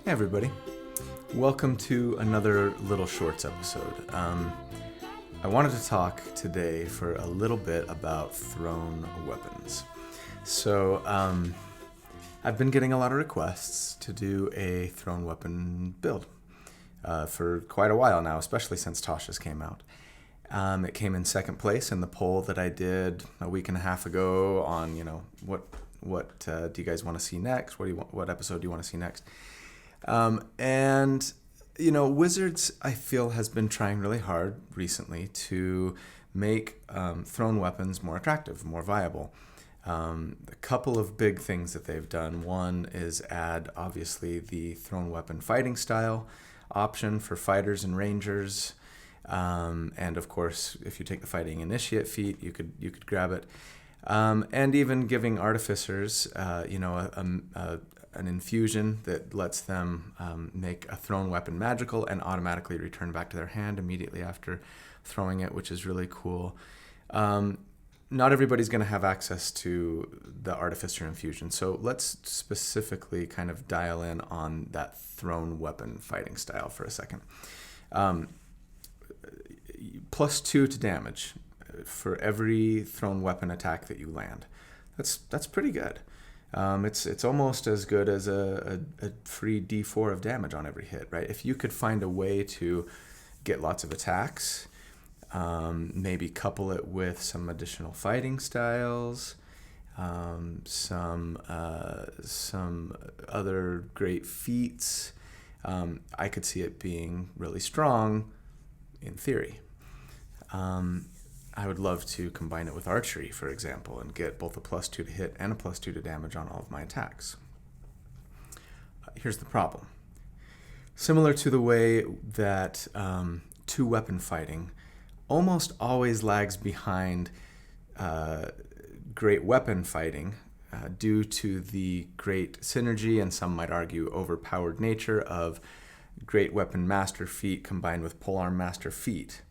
Hey everybody, welcome to another Little Shorts episode. I wanted to talk today for a little bit about thrown weapons. So, I've been getting a lot of requests to do a thrown weapon build for quite a while now, especially since Tasha's came out. It came in second place in the poll that I did a week and a half ago on, what do you guys want to see next? What episode do you want to see next? Wizards, I feel, has been trying really hard recently to make thrown weapons more attractive, more viable. A couple of big things that they've done. One is add, obviously, the thrown weapon fighting style option for fighters and rangers. And of course, if you take the fighting initiate feat, you could grab it. And even giving artificers, an infusion that lets them make a thrown weapon magical and automatically return back to their hand immediately after throwing it, which is really cool. Not everybody's going to have access to the artificer infusion, so let's specifically kind of dial in on that thrown weapon fighting style for a second. +2 to damage for every thrown weapon attack that you land. That's pretty good. It's almost as good as a free D4 of damage on every hit, right? If you could find a way to get lots of attacks, maybe couple it with some additional fighting styles, some other great feats, I could see it being really strong in theory. I would love to combine it with archery, for example, and get both a +2 to hit and a +2 to damage on all of my attacks. Here's the problem. Similar to the way that two-weapon fighting almost always lags behind great weapon fighting due to the great synergy, and some might argue overpowered nature, of great weapon master feat combined with polearm master feat.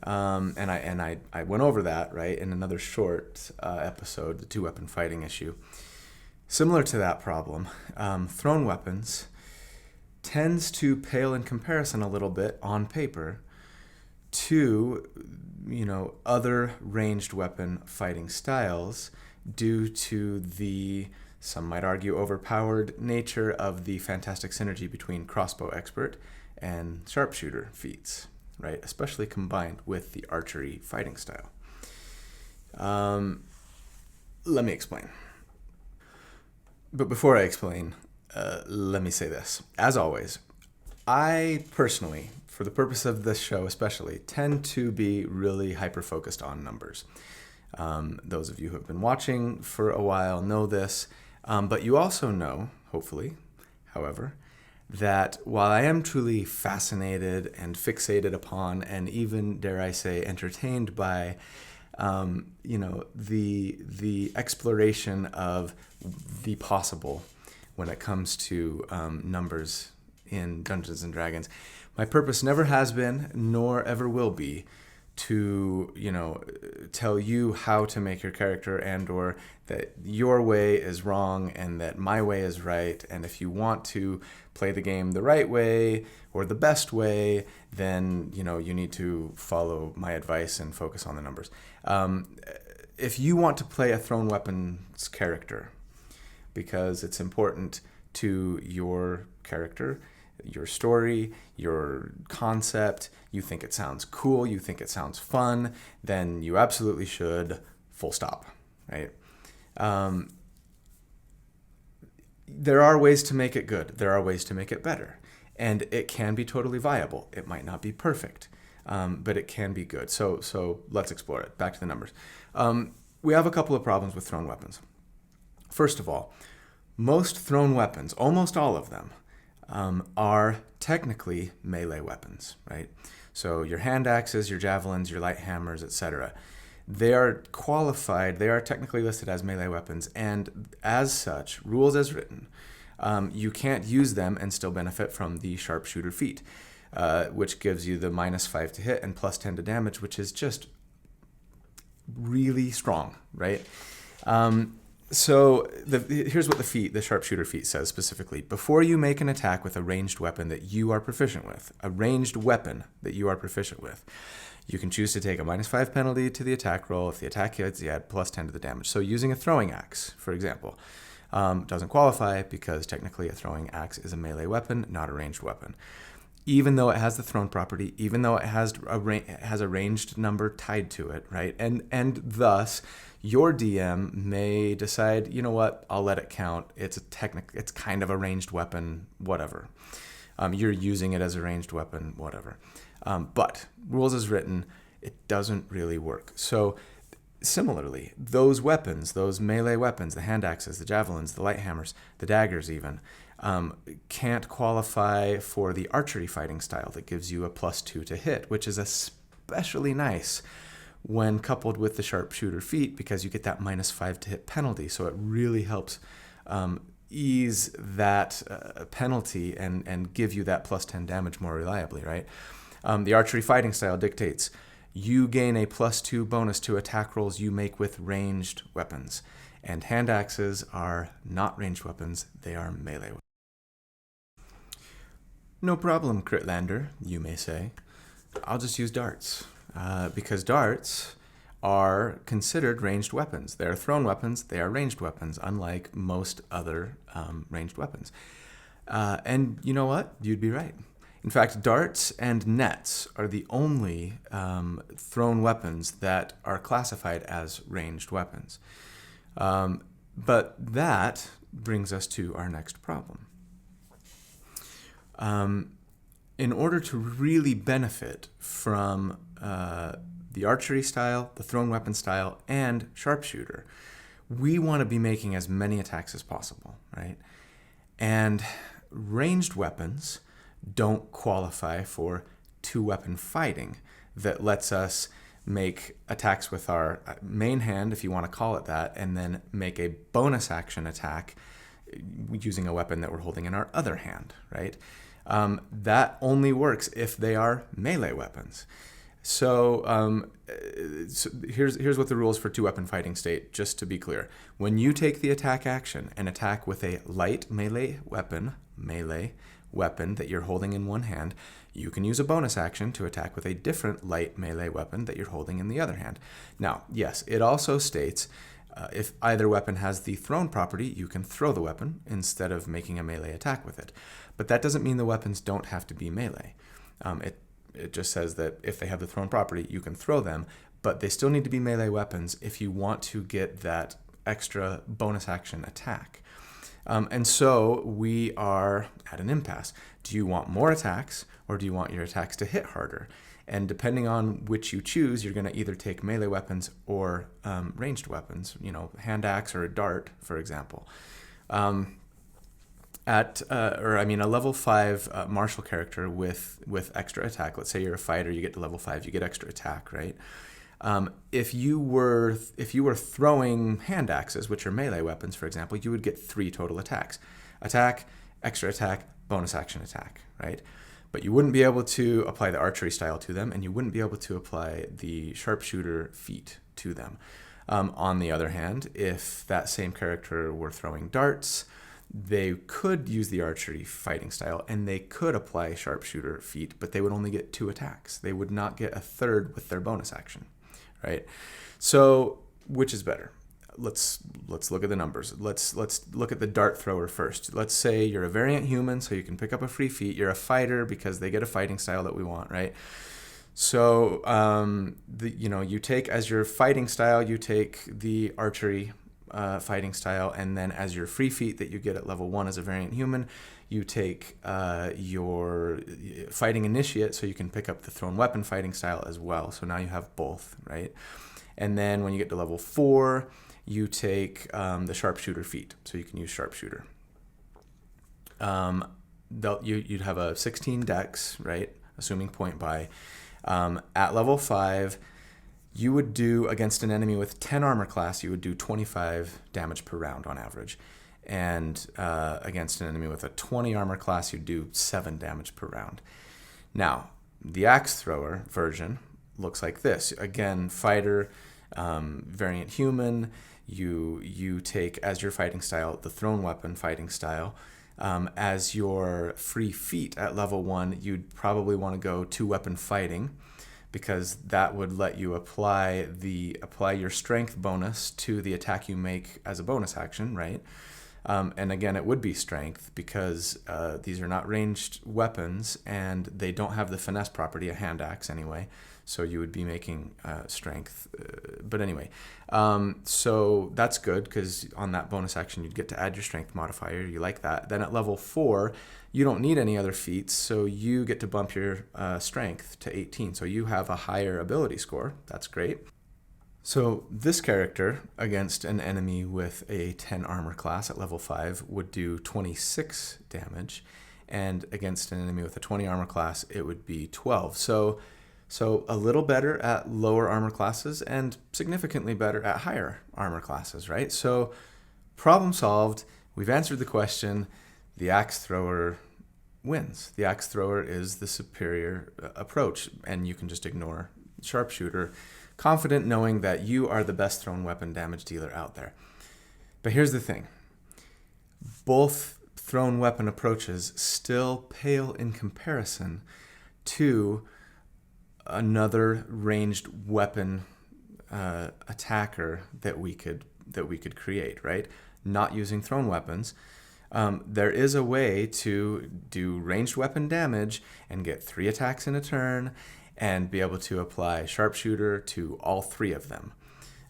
And I went over that, right, in another short episode, the two-weapon fighting issue. Similar to that problem, thrown weapons tends to pale in comparison a little bit on paper to, other ranged weapon fighting styles due to the, some might argue, overpowered nature of the fantastic synergy between Crossbow expert and sharpshooter feats. Right, especially combined with the archery fighting style. Let me explain. But before I explain, let me say this. As always, I personally, for the purpose of this show especially, tend to be really hyper-focused on numbers. Those of you who have been watching for a while know this, but you also know, hopefully, however, that while I am truly fascinated and fixated upon, and even, dare I say, entertained by, the exploration of the possible when it comes to numbers in Dungeons and Dragons, my purpose never has been, nor ever will be, to tell you how to make your character, and or that your way is wrong and that my way is right, and if you want to play the game the right way or the best way, then you need to follow my advice and focus on the numbers. If you want to play a thrown weapons character because it's important to your character, your story, your concept, you think it sounds cool, you think it sounds fun, then you absolutely should, full stop, right? There are ways to make it good. There are ways to make it better. And it can be totally viable. It might not be perfect, but it can be good. So let's explore it. Back to the numbers. We have a couple of problems with thrown weapons. First of all, most thrown weapons, almost all of them, are technically melee weapons, right? So your hand axes, your javelins, your light hammers, etc. They are qualified, they are technically listed as melee weapons, and as such, rules as written, you can't use them and still benefit from the sharpshooter feat, which gives you the -5 to hit and +10 to damage, which is just really strong, right? So here's what the sharpshooter feat says specifically. Before you make an attack with a ranged weapon that you are proficient with, you can choose to take a -5 penalty to the attack roll. If the attack hits, you add +10 to the damage. So using a throwing axe, for example, doesn't qualify because technically a throwing axe is a melee weapon, not a ranged weapon. Even though it has the thrown property, even though it has a ranged number tied to it, right? And thus, your DM may decide, you know what, I'll let it count. It's kind of a ranged weapon, whatever. You're using it as a ranged weapon, whatever. But rules as written, it doesn't really work. So similarly, those weapons, those melee weapons, the hand axes, the javelins, the light hammers, the daggers even, can't qualify for the archery fighting style that gives you a +2 to hit, which is especially nice when coupled with the sharpshooter feat because you get that -5 to hit penalty. So it really helps ease that penalty and give you that +10 damage more reliably, right? The archery fighting style dictates you gain a +2 bonus to attack rolls you make with ranged weapons. And hand axes are not ranged weapons, they are melee weapons. No problem, Critlander, you may say. I'll just use darts. Because darts are considered ranged weapons. They're thrown weapons, they are ranged weapons, unlike most other ranged weapons. And you know what? You'd be right. In fact, darts and nets are the only thrown weapons that are classified as ranged weapons. But that brings us to our next problem. In order to really benefit from the archery style, the thrown weapon style, and sharpshooter, we want to be making as many attacks as possible, right? And ranged weapons don't qualify for two-weapon fighting that lets us make attacks with our main hand, if you want to call it that, and then make a bonus action attack using a weapon that we're holding in our other hand, right? That only works if they are melee weapons. So here's what the rules for two-weapon fighting state, just to be clear. When you take the attack action and attack with a light melee weapon that you're holding in one hand, you can use a bonus action to attack with a different light melee weapon that you're holding in the other hand. Now, yes, it also states if either weapon has the thrown property, you can throw the weapon instead of making a melee attack with it. But that doesn't mean the weapons don't have to be melee. It just says that if they have the thrown property, you can throw them, but they still need to be melee weapons if you want to get that extra bonus action attack. And so we are at an impasse. Do you want more attacks, or do you want your attacks to hit harder? And depending on which you choose, you're going to either take melee weapons or ranged weapons, hand axe or a dart, for example. A level 5 martial character with extra attack. Let's say you're a fighter, you get to level 5, you get extra attack, right? If you were throwing hand axes, which are melee weapons, for example, you would get 3 total attacks: attack, extra attack, bonus action attack, right? But you wouldn't be able to apply the archery style to them, and you wouldn't be able to apply the sharpshooter feat to them. On the other hand, if that same character were throwing darts, they could use the archery fighting style and they could apply sharpshooter feat, but they would only get 2 attacks. They would not get a third with their bonus action, right? So which is better? Let's look at the numbers. Let's look at the dart thrower first. Let's say you're a variant human, so you can pick up a free feat. You're a fighter because they get a fighting style that we want, right? So you take as your fighting style, you take the archery fighting style, and then as your free feat that you get at level 1 as a variant human, you take your fighting initiate, so you can pick up the thrown weapon fighting style as well. So now you have both, right? And then when you get to level 4, you take the sharpshooter feat, so you can use sharpshooter. You'd have a 16 dex, right? Assuming point buy. At level 5, you would do, against an enemy with 10 armor class, you would do 25 damage per round on average. And against an enemy with a 20 armor class, you'd do 7 damage per round. Now, the axe thrower version looks like this. Again, fighter, Variant human, you take as your fighting style the thrown weapon fighting style. As your free feat at level 1, you'd probably want to go 2-weapon fighting, because that would let you apply your strength bonus to the attack you make as a bonus action, right? And again, it would be strength, because these are not ranged weapons and they don't have the finesse property, a hand axe anyway. So you would be making strength. But anyway, so that's good, because on that bonus action, you'd get to add your strength modifier. You like that. Then at level 4, you don't need any other feats, so you get to bump your strength to 18. So you have a higher ability score. That's great. So this character against an enemy with a 10 armor class at level 5 would do 26 damage, and against an enemy with a 20 armor class, it would be 12. So a little better at lower armor classes and significantly better at higher armor classes, right? So problem solved. We've answered the question. The axe thrower wins. The axe thrower is the superior approach, and you can just ignore sharpshooter, confident knowing that you are the best thrown weapon damage dealer out there. But here's the thing. Both thrown weapon approaches still pale in comparison to another ranged weapon attacker that we could create, right? Not using thrown weapons. There is a way to do ranged weapon damage and get 3 attacks in a turn and be able to apply sharpshooter to all 3 of them.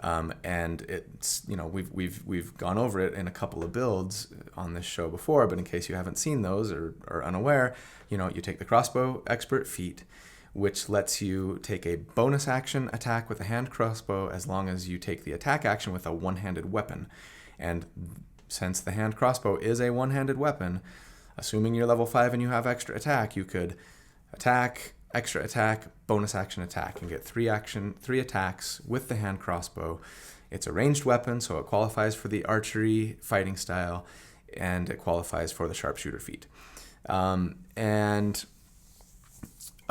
And it's, we've gone over it in a couple of builds on this show before, but in case you haven't seen those or are unaware, you take the Crossbow Expert feat, which lets you take a bonus action attack with a hand crossbow as long as you take the attack action with a one-handed weapon. And since the hand crossbow is a one-handed weapon, assuming you're level 5 and you have extra attack, you could attack, extra attack, bonus action attack, and get 3 attacks with the hand crossbow. It's a ranged weapon, so it qualifies for the archery fighting style, and it qualifies for the sharpshooter feat.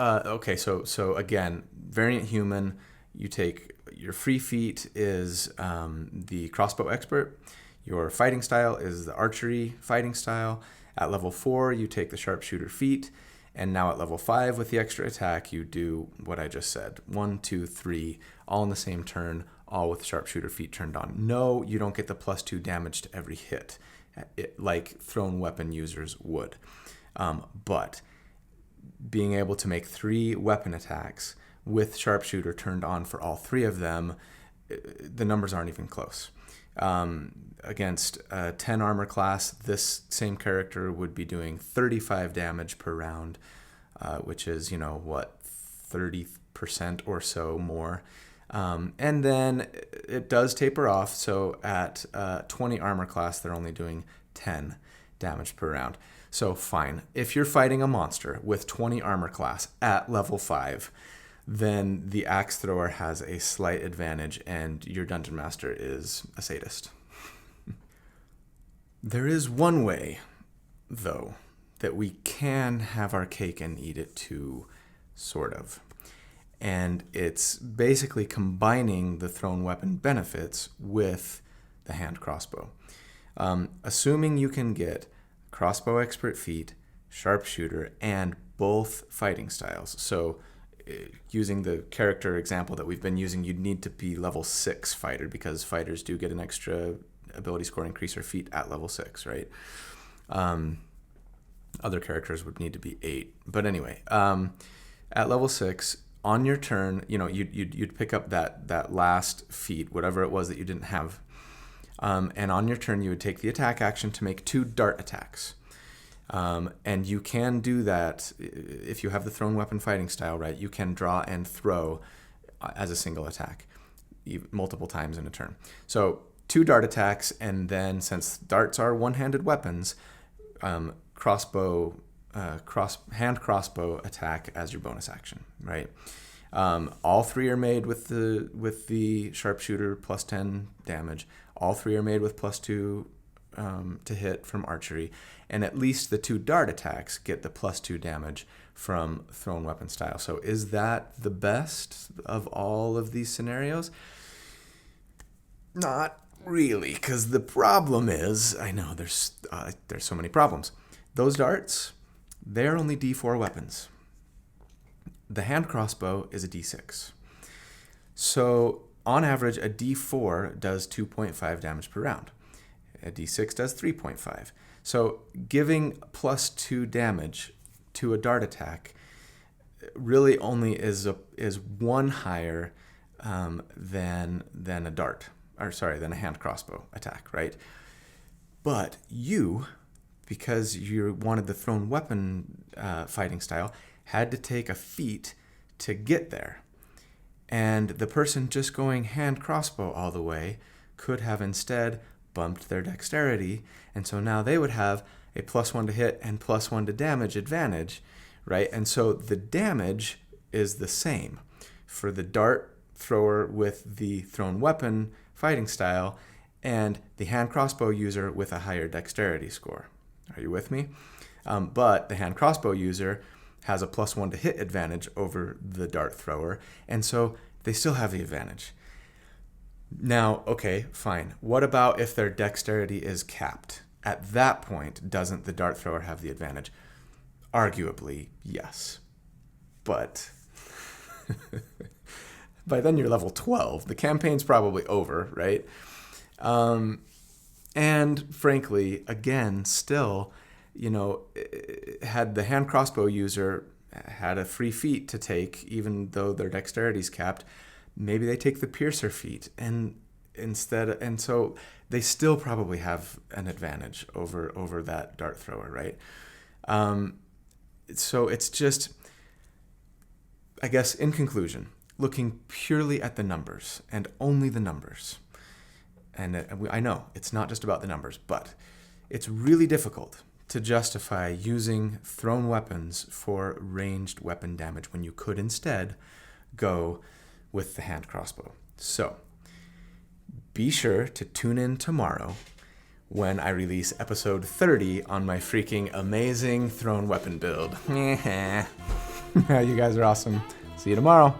Okay, so again, variant human, you take your free feat is the crossbow expert. Your fighting style is the archery fighting style. At level 4, you take the sharpshooter feat. And now at level 5 with the extra attack, you do what I just said. 1, 2, 3, all in the same turn, all with sharpshooter feat turned on. No, you don't get the +2 damage to every hit, like thrown weapon users would. But being able to make 3 weapon attacks with sharpshooter turned on for all 3 of them, the numbers aren't even close. Against a 10 armor class, this same character would be doing 35 damage per round, which is, 30% or so more. And then it does taper off, so at 20 armor class, they're only doing 10 damage per round. So fine, if you're fighting a monster with 20 armor class at level 5, then the axe thrower has a slight advantage and your dungeon master is a sadist. There is one way, though, that we can have our cake and eat it too, sort of. And it's basically combining the thrown weapon benefits with the hand crossbow. Assuming you can get crossbow expert feat, sharpshooter, and both fighting styles. So using the character example that we've been using, you'd need to be level 6 fighter, because fighters do get an extra ability score increase or feat at level 6, right? Other characters would need to be 8. But anyway, at level 6, on your turn, you'd pick up that last feat, whatever it was that you didn't have. And on your turn, you would take the attack action to make 2 dart attacks. And you can do that if you have the thrown weapon fighting style, right? You can draw and throw as a single attack multiple times in a turn. So 2 dart attacks, and then since darts are one-handed weapons, hand crossbow attack as your bonus action, right? All 3 are made with the sharpshooter plus 10 damage. All 3 are made with +2 to hit from archery, and at least the 2 dart attacks get the +2 damage from thrown weapon style. So is that the best of all of these scenarios? Not really, because the problem is, I know there's so many problems. Those darts, they're only D4 weapons. The hand crossbow is a D6. So on average, a D4 does 2.5 damage per round. A D6 does 3.5. So giving +2 damage to a dart attack really only is one higher than a than a hand crossbow attack, right? But you, because you wanted the thrown weapon fighting style, had to take a feat to get there. And the person just going hand crossbow all the way could have instead bumped their dexterity, and so now they would have a +1 to hit and +1 to damage advantage, right? And so the damage is the same for the dart thrower with the thrown weapon fighting style and the hand crossbow user with a higher dexterity score. Are you with me? But the hand crossbow user has a +1 to hit advantage over the dart thrower, and so they still have the advantage. Now, okay, fine. What about if their dexterity is capped? At that point, doesn't the dart thrower have the advantage? Arguably, yes. But by then you're level 12. The campaign's probably over, right? And frankly, again, still, had the hand crossbow user had a free feat to take, even though their dexterity's capped, maybe they take the piercer feat and so they still probably have an advantage over that dart thrower, right? So it's just, I guess, in conclusion, looking purely at the numbers and only the numbers. And I know it's not just about the numbers, but it's really difficult to justify using thrown weapons for ranged weapon damage when you could instead go with the hand crossbow. So be sure to tune in tomorrow when I release episode 30 on my freaking amazing thrown weapon build. You guys are awesome. See you tomorrow.